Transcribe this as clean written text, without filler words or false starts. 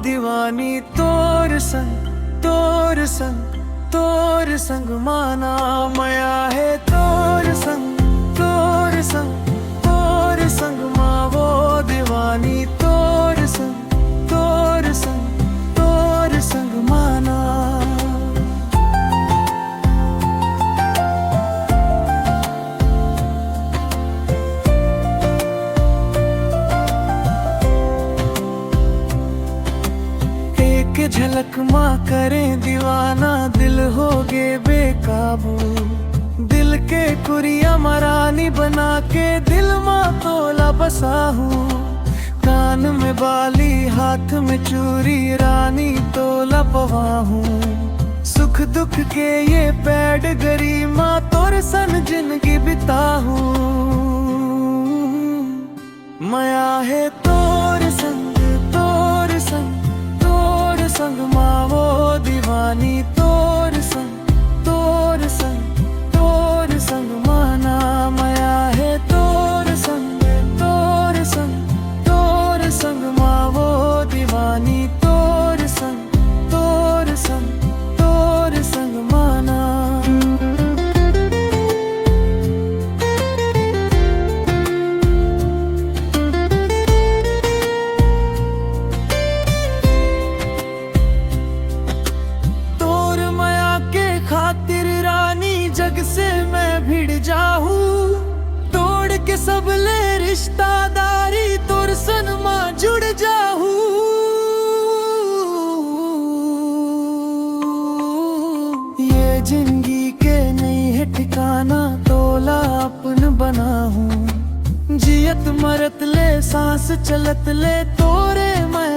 दीवानी तोर संग माना मया है तोर संग माँ वो दीवानी तोर संग माना। एक झलक माँ करें दीवाना दिल हो गे बेकाबू, दिल के कुरिया मरानी बना के दिल माँ तोला बसा हूँ। कान में बाली हाथ में चूरी रानी तोला पवा हूँ। सुख दुख के ये पैड गरी माँ तोर सन जिंदगी बिता हूँ। मया है तोर संग माँ वो दीवानी तोर संग माना मया है तोर संग माँ वो दीवानी तोर संग माना। खातिर रानी जग से मैं भिड़ जाऊं, तोड़ के सब ले रिश्तादारी तोर सन माँ जुड़ जाऊं। ये जिंदगी के नहीं है ठिकाना तोला अपन बना हूँ। जियत मरत ले सांस चलत ले तोरे मैं